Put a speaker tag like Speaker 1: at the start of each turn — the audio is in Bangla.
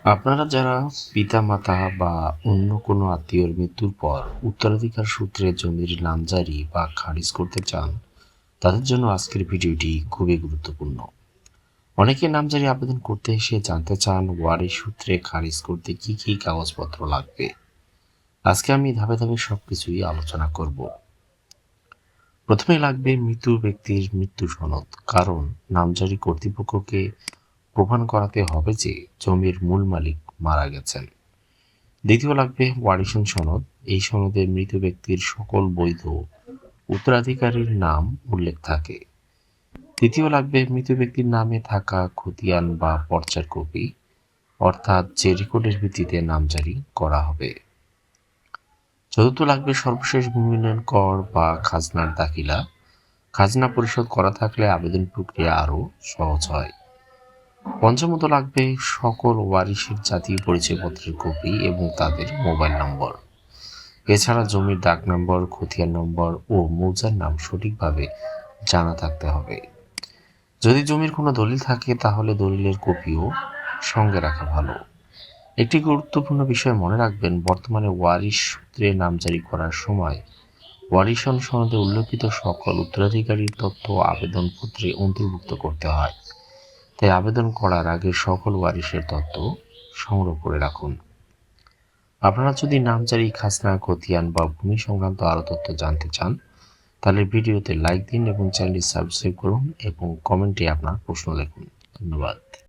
Speaker 1: আপনারা যারা পিতামাতা বা অন্য কোনো আত্মীয়র মৃত্যুর পর উত্তরাধিকার সূত্রে জমির নামজারি বা খারিজ করতে চান, তাদের জন্য আজকের ভিডিওটি খুবই গুরুত্বপূর্ণ। অনেকে নামজারি আবেদন করতে এসে জানতে চান ওয়ারিশ সূত্রে খারিজ করতে কি কি কাগজপত্র লাগবে। আজকে আমি ধাপে ধাপে সবকিছুই আলোচনা করব। প্রথমে লাগবে মৃত ব্যক্তির মৃত্যু সনদ, কারণ নামজারি কর্তৃপক্ষকে প্রমাণ করাতে হবে যে জমির মূল মালিক মারা গেছেন। দ্বিতীয় লাগবে ওয়ারিশন সনদ। এই সনদে মৃত ব্যক্তির সকল বৈধ উত্তরাধিকারীর নাম উল্লেখ থাকে। তৃতীয় লাগবে মৃত ব্যক্তির নামে থাকা খতিয়ান বা পর্চার কপি, অর্থাৎ যে রেকর্ডের ভিত্তিতে নামজারি করা হবে। চতুর্থ লাগবে সর্বশেষ ভূমি উন্নয়ন কর বা খাজনার দাখিলা। খাজনা পরিশোধ করা থাকলে আবেদন প্রক্রিয়া আরও সহজ হয়। পঞ্চমত লাগবে সকল ওয়ারিশের জাতীয় পরিচয়পত্রের কপি এবং তাদের মোবাইল নম্বর। এছাড়া জমির দাগ নম্বর, খতিয়ান নম্বর ও মৌজার নাম সঠিকভাবে জানা থাকতে হবে। যদি জমির কোনো দলিল থাকে তাহলে দলিলের কপিও সঙ্গে রাখা ভালো। একটি গুরুত্বপূর্ণ বিষয় মনে রাখবেন, বর্তমানে ওয়ারিশ সূত্রে নামজারি করার সময় ওয়ারিশন সনদে উল্লেখিত সকল উত্তরাধিকারীর তথ্য আবেদনপত্রে অন্তর্ভুক্ত করতে হয়। তাই আবেদন করার আগে সকল ওয়ারিশের তথ্য সংগ্রহ করে রাখুন। আপনারা যদি নামজারি, খাজনা, খতিয়ান বা ভূমি সংক্রান্ত আরও তথ্য জানতে চান, তাহলে ভিডিওতে লাইক দিন এবং চ্যানেলটি সাবস্ক্রাইব করুন এবং কমেন্টে আপনার প্রশ্ন লিখুন। ধন্যবাদ।